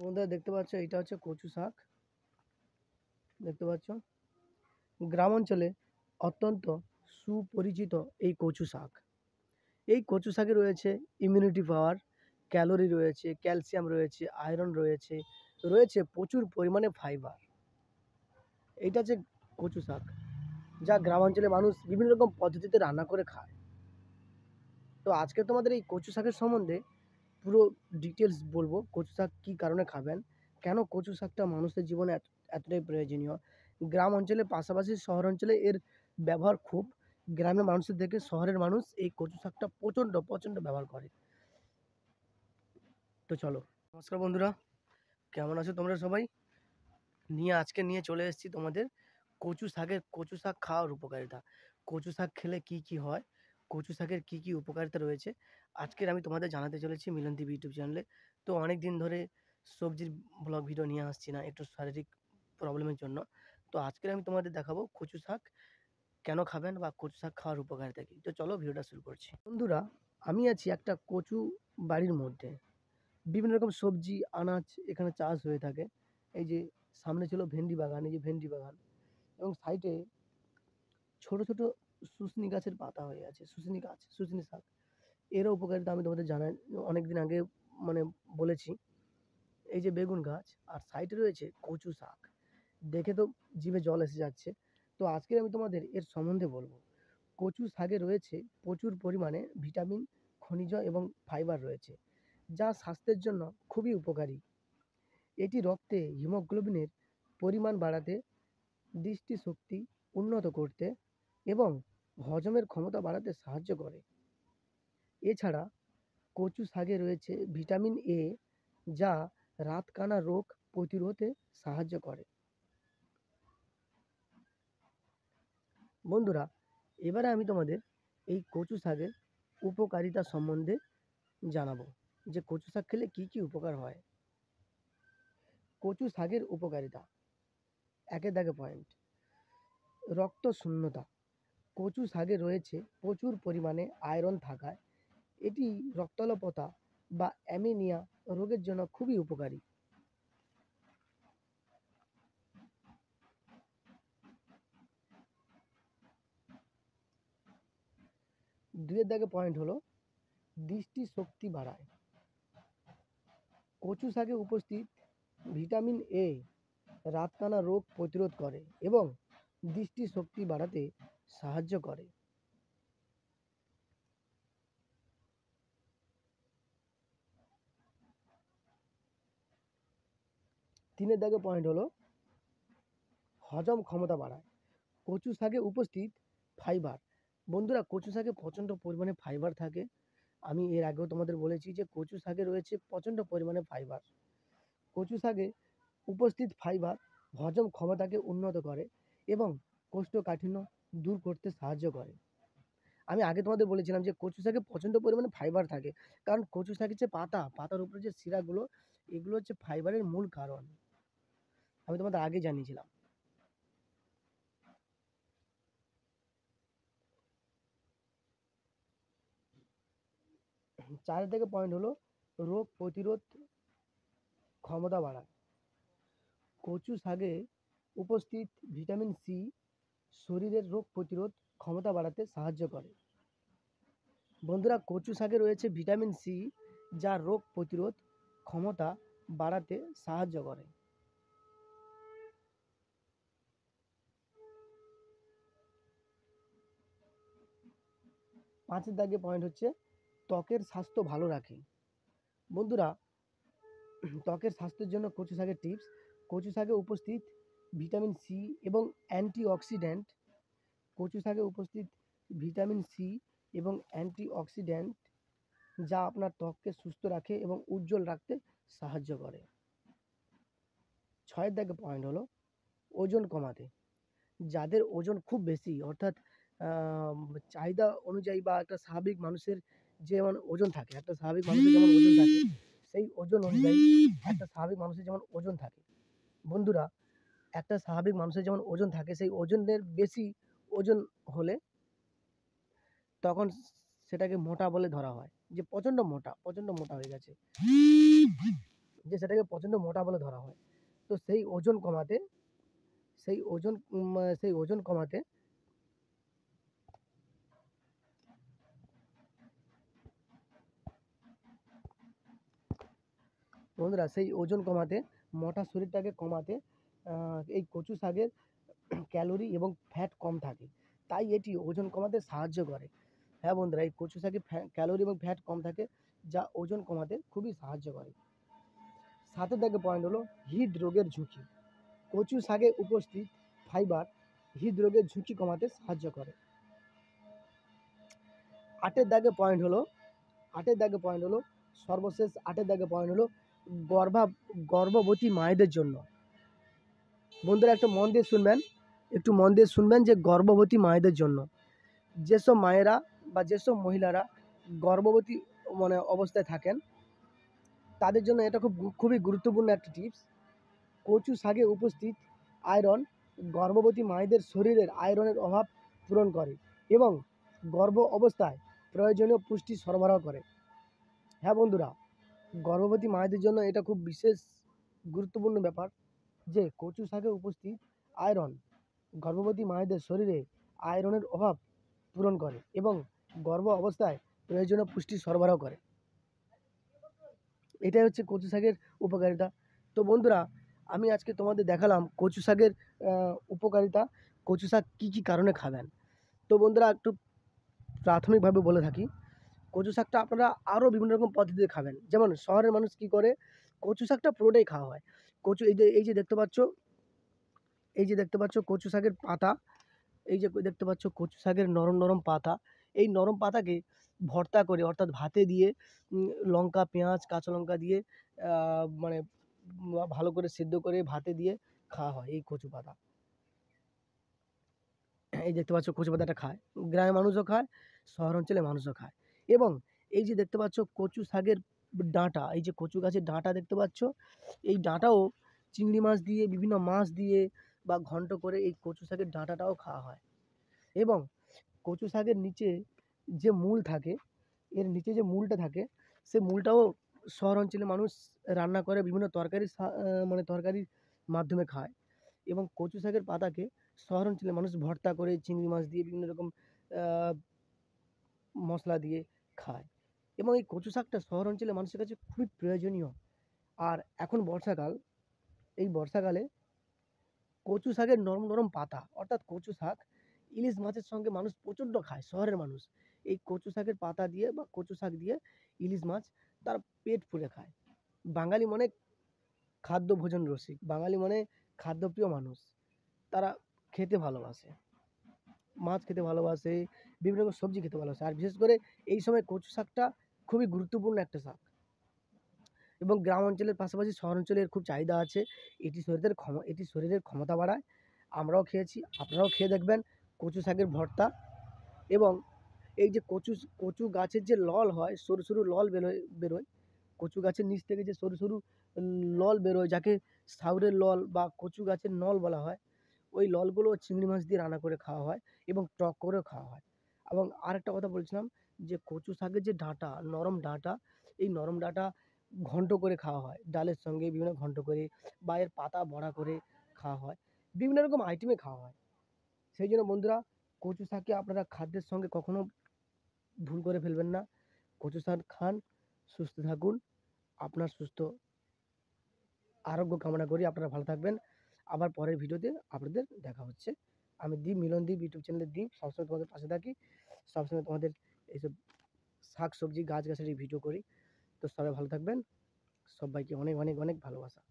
বন্ধুরা দেখতে পাচ্ছ, এটা হচ্ছে কচু শাক। দেখতে পাচ্ছ, গ্রাম অঞ্চলে অত্যন্ত সুপরিচিত এই কচু শাক। এই কচু শাকে রয়েছে ইমিউনিটি পাওয়ার, ক্যালোরি রয়েছে, ক্যালসিয়াম রয়েছে, আয়রন রয়েছে, রয়েছে প্রচুর পরিমাণে ফাইবার। এইটা হচ্ছে কচু শাক, যা গ্রাম অঞ্চলে মানুষ বিভিন্ন রকম পদ্ধতিতে রান্না করে খায়। তো আজকে তোমাদের এই কচু শাকের সম্বন্ধে পুরো ডিটেলস বলবো। কচু শাক কী কারণে খাবেন, কেন কচু শাকটা মানুষের জীবনে এতটাই প্রয়োজনীয়। গ্রাম অঞ্চলের পাশাপাশি শহর অঞ্চলে এর ব্যবহার খুব। গ্রামের মানুষের থেকে শহরের মানুষ এই কচু শাকটা প্রচণ্ড প্রচণ্ড ব্যবহার করে। তো চলো, নমস্কার বন্ধুরা, কেমন আছো তোমরা সবাই? আজকে নিয়ে চলে এসেছি তোমাদের কচু শাক খাওয়ার উপকারিতা। কচু শাক খেলে কি কি হয়, কচু শাকের কি কি উপকারিতা রয়েছে, আজকের আমি তোমাদের জানাতে চলেছি মিলন টিভি ইউটিউব চ্যানেলে। তো অনেক দিন ধরে সবজির ব্লগ ভিডিও নিয়ে আসছি না, একটু শারীরিক প্রবলেমের জন্য। তো আজকের আমি তোমাদের দেখাবো কচু শাক কেন খাবেন বা কচু শাক খাওয়ার উপকারিতা কী। তো চলো ভিডিওটা শুরু করছি। বন্ধুরা, আমি আছি একটা কচু বাড়ির মধ্যে। বিভিন্ন রকম সবজি আনাজ এখানে চাষ হয়ে থাকে। এই যে সামনে ছিল ভেন্ডি বাগান, এই যে ভেন্ডি বাগান, এবং সাইডে ছোট ছোট শুশনি গাছের পাতা হয়ে আছে, শুশনি গাছ, শুশনি শাক। এরও উপকারিতা আমি তোমাদের জানাই, অনেকদিন আগে মানে বলেছি। এই যে বেগুন গাছ, আর সাইডে রয়েছে কচু শাক। দেখে তো জিভে জল এসে যাচ্ছে। তো আজকে আমি তোমাদের এর সম্বন্ধে বলবো। কচু শাকে রয়েছে প্রচুর পরিমাণে ভিটামিন, খনিজ এবং ফাইবার রয়েছে, যা স্বাস্থ্যের জন্য খুবই উপকারী। এটি রক্তে হিমোগ্লোবিনের পরিমাণ বাড়াতে, দৃষ্টিশক্তি উন্নত করতে এবং হজমের ক্ষমতা বাড়াতে সাহায্য করে। এছাড়া কচু শাকে রয়েছে ভিটামিন এ, যা রাতকানা রোগ প্রতিরোধে সাহায্য করে। বন্ধুরা, এবারে আমি তোমাদের এই কচু শাকের উপকারিতা সম্বন্ধে জানাবো, যে কচু শাক খেলে কি কি উপকার হয়। কচু শাকের উপকারিতা, একের দাগে পয়েন্ট। রক্ত শূন্যতা, কচু শাকে রয়েছে প্রচুর পরিমাণে আয়রন থাকায় এটি রক্তাল্পতা বা অ্যানিমিয়া রোগের জন্য খুবই উপকারী। দুইয়ের দাগে পয়েন্ট হলো দৃষ্টিশক্তি বাড়ায়। কচু শাকে উপস্থিত ভিটামিন এ রাতকানা রোগ প্রতিরোধ করে এবং দৃষ্টিশক্তি বাড়াতে সাহায্য করে। তিনের দাগে পয়েন্ট হলো হজম ক্ষমতা বাড়ায়। কচু শাকে উপস্থিত ফাইবার। বন্ধুরা, কচু শাকে প্রচণ্ড পরিমাণে ফাইবার থাকে। আমি এর আগেও তোমাদের বলেছি যে কচু শাকে রয়েছে প্রচণ্ড পরিমাণে ফাইবার। কচু শাকে উপস্থিত ফাইবার হজম ক্ষমতাকে উন্নত করে এবং কোষ্ঠকাঠিন্য দূর করতে সাহায্য করে। আমি আগে তোমাদের বলেছিলাম যে কচু শাকে প্রচণ্ড পরিমাণে ফাইবার থাকে, কারণ কচু শাকের যে পাতার উপরে যে শিরাগুলো, এগুলো হচ্ছে ফাইবারের মূল কারণ। আমি তোমাদের আগে জানিয়েছিলাম। চারের থেকে পয়েন্ট হলো রোগ প্রতিরোধ ক্ষমতা বাড়ায়। কচু শাকে উপস্থিত ভিটামিন সি শরীরের রোগ প্রতিরোধ ক্ষমতা বাড়াতে সাহায্য করে। বন্ধুরা, কচু শাকে রয়েছে ভিটামিন সি, যা রোগ প্রতিরোধ ক্ষমতা বাড়াতে সাহায্য করে। পাঁচের দাগে পয়েন্ট হচ্ছে ত্বকের স্বাস্থ্য ভালো রাখে। বন্ধুরা, ত্বকের স্বাস্থ্যের জন্য কচু শাকের টিপস। কচু শাকে উপস্থিত ভিটামিন সি এবং অ্যান্টিঅক্সিডেন্ট। কচু শাকে উপস্থিত ভিটামিন সি এবং অ্যান্টিঅক্সিডেন্ট, যা আপনার ত্বককে সুস্থ রাখে এবং উজ্জ্বল রাখতে সাহায্য করে। ছয়ের দাগে পয়েন্ট হলো ওজন কমাতে। যাদের ওজন খুব বেশি, অর্থাৎ চাহিদা অনুযায়ী বা একটা স্বাভাবিক মানুষের যেমন ওজন থাকে, একটা স্বাভাবিক মানুষের যেমন ওজন থাকে, সেই ওজন অনুযায়ী একটা স্বাভাবিক মানুষের যেমন ওজন থাকে। বন্ধুরা, একটা স্বাভাবিক মানুষের যেমন ওজন থাকে, সেই ওজনের বেশি ওজন হলে তখন সেটাকে মোটা বলে ধরা হয়, যে প্রচণ্ড মোটা হয়ে গেছে। যে সেটাকে প্রচণ্ড মোটা বলে ধরা হয়। তো সেই ওজন কমাতে সেই ওজন সেই ওজন কমাতে বন্ধুরা সেই ওজন কমাতে, মোটা শরীরটাকে কমাতে এই কচু শাকের ক্যালোরি এবং ফ্যাট কম থাকে, তাই এটি ওজন কমাতে সাহায্য করে। হ্যাঁ বন্ধুরা, এই কচু শাকে ক্যালোরি এবং ফ্যাট কম থাকে, যা ওজন কমাতে খুবই সাহায্য করে। 7 দাগে পয়েন্ট হলো হৃদরোগের ঝুঁকি। কচু শাকে উপস্থিত ফাইবার হৃদরোগের ঝুঁকি কমাতে সাহায্য করে। 8 দাগে পয়েন্ট হলো 8 দাগে পয়েন্ট হলো সর্বশেষ 8 দাগে পয়েন্ট হলো গর্ভবতী মায়েদের জন্য। বন্ধুরা একটু মন দিয়ে শুনবেন যে গর্ভবতী মায়েদের জন্য, যেসব মায়েরা বা যেসব মহিলারা গর্ভবতী অবস্থায় থাকেন, তাদের জন্য এটা খুবই গুরুত্বপূর্ণ একটা টিপস। কচু শাকে উপস্থিত আয়রন গর্ভবতী মায়েদের শরীরের আয়রনের অভাব পূরণ করে এবং গর্ভ অবস্থায় প্রয়োজনীয় পুষ্টি সরবরাহ করে। হ্যাঁ বন্ধুরা, গর্ভবতী মায়েদের জন্য এটা খুব বিশেষ গুরুত্বপূর্ণ ব্যাপার যে কচু শাকে উপস্থিত আয়রন গর্ভবতী মায়েদের শরীরে আয়রনের অভাব পূরণ করে এবং গর্ভ অবস্থায় প্রয়োজনীয় পুষ্টি সরবরাহ করে। এটাই হচ্ছে কচু শাকের উপকারিতা। তো বন্ধুরা, আমি আজকে তোমাদের দেখালাম কচু শাকের উপকারিতা, কচু শাক কী কী কারণে খাবেন। তো বন্ধুরা একটু প্রাথমিকভাবে বলে থাকি, কচু শাকটা আপনারা আরও বিভিন্ন রকম পদ্ধতিতে খাবেন। যেমন শহরের মানুষ কী করে, কচু শাকটা পুরোটাই খাওয়া হয়। কচু এই যে দেখতে পাচ্ছ কচু শাকের পাতা, এই যে দেখতে পাচ্ছ কচু শাকের নরম নরম পাতা, এই নরম পাতাকে ভর্তা করে অর্থাৎ ভাতে দিয়ে লঙ্কা, পেঁয়াজ, কাঁচা লঙ্কা দিয়ে ভালো করে সেদ্ধ করে ভাতে দিয়ে খাওয়া হয় এই কচু পাতা। এই দেখতে পাচ্ছ কচু পাতাটা খায়, গ্রামের মানুষও খায়, শহর অঞ্চলের মানুষও খায়। এবং এই যে দেখতে পাচ্ছ কচু শাকের ডাঁটা, এই যে কচু গাছের ডাঁটা দেখতে পাচ্ছ, এই ডাঁটাও চিংড়ি মাছ দিয়ে, বিভিন্ন মাছ দিয়ে বা ঘন্ট করে এই কচু শাকের ডাঁটাটাও খাওয়া হয়। এবং কচু শাকের নিচে যে মূল থাকে, এর নিচে যে মূলটা থাকে, সে মূলটাও শহর অঞ্চলের মানুষ রান্না করে বিভিন্ন তরকারির মাধ্যমে খায়। এবং কচু শাকের পাতাকে শহর অঞ্চলের মানুষ ভর্তা করে চিংড়ি মাছ দিয়ে বিভিন্ন রকম মশলা দিয়ে খায়। এবং এই কচু শাকটা শহর অঞ্চলের মানুষের কাছে খুবই প্রয়োজনীয়। আর এখন বর্ষাকাল, এই বর্ষাকালে কচু শাকের নরম নরম পাতা অর্থাৎ কচু শাক ইলিশ মাছের সঙ্গে মানুষ প্রচণ্ড খায়, শহরের মানুষ এই কচু শাকের পাতা দিয়ে বা কচু শাক দিয়ে ইলিশ মাছ তার পেট পুরে খায়। বাঙালি মানে খাদ্য ভোজন রসিক, বাঙালি মানে খাদ্যপ্রিয় মানুষ, তারা খেতে ভালোবাসে, মাছ খেতে ভালোবাসে, বিভিন্ন রকম সবজি খেতে ভালোবাসে। আর বিশেষ করে এই সময় কচু শাকটা খুবই গুরুত্বপূর্ণ একটা শাক। এবং গ্রাম অঞ্চলের পাশাপাশি শহর অঞ্চলের খুব চাহিদা আছে। এটি শরীরের ক্ষমতা বাড়ায়। আমরাও খেয়েছি, আপনারাও খেয়ে দেখবেন কচু শাকের ভর্তা। এবং এই যে কচু গাছের যে লল হয়, সরু সরু লল বেরোয় কচু গাছের নিচ থেকে যে সরু সরু লল বেরোয়, যাকে সাউরের লল বা কচু গাছের নল বলা হয়, ওই ললগুলো চিংড়ি মাছ দিয়ে রান্না করে খাওয়া হয় এবং টক করেও খাওয়া হয়। এবং আরেকটা কথা বলছিলাম যে কচু শাকের যে ডাঁটা, নরম ডাঁটা, এই নরম ডাঁটা ঘন্ট করে খাওয়া হয় ডালের সঙ্গে, বিভিন্ন ঘন্ট করে বা এর পাতা বড়া করে খাওয়া হয়, বিভিন্ন রকম আইটেমে খাওয়া হয়। সেই জন্য বন্ধুরা, কচু শাককে আপনারা খাদ্যের সঙ্গে কখনো ভুল করে ফেলবেন না। কচু শাক খান, সুস্থ থাকুন। আপনার সুস্থ আরোগ্য কামনা করি, আপনারা ভালো থাকবেন। আবার পরের ভিডিওতে আপনাদের দেখা হচ্ছে। আমি মিলনদীপ ইউটিউব চ্যানেলের দ্বীপ, সবসময় তোমাদের পাশে থাকি, সবসময় তোমাদের এইসব শাক সবজি গাছগাছালি ভিডিও করি। তো সবাই ভালো থাকবেন, সবাইকে অনেক অনেক অনেক ভালোবাসা।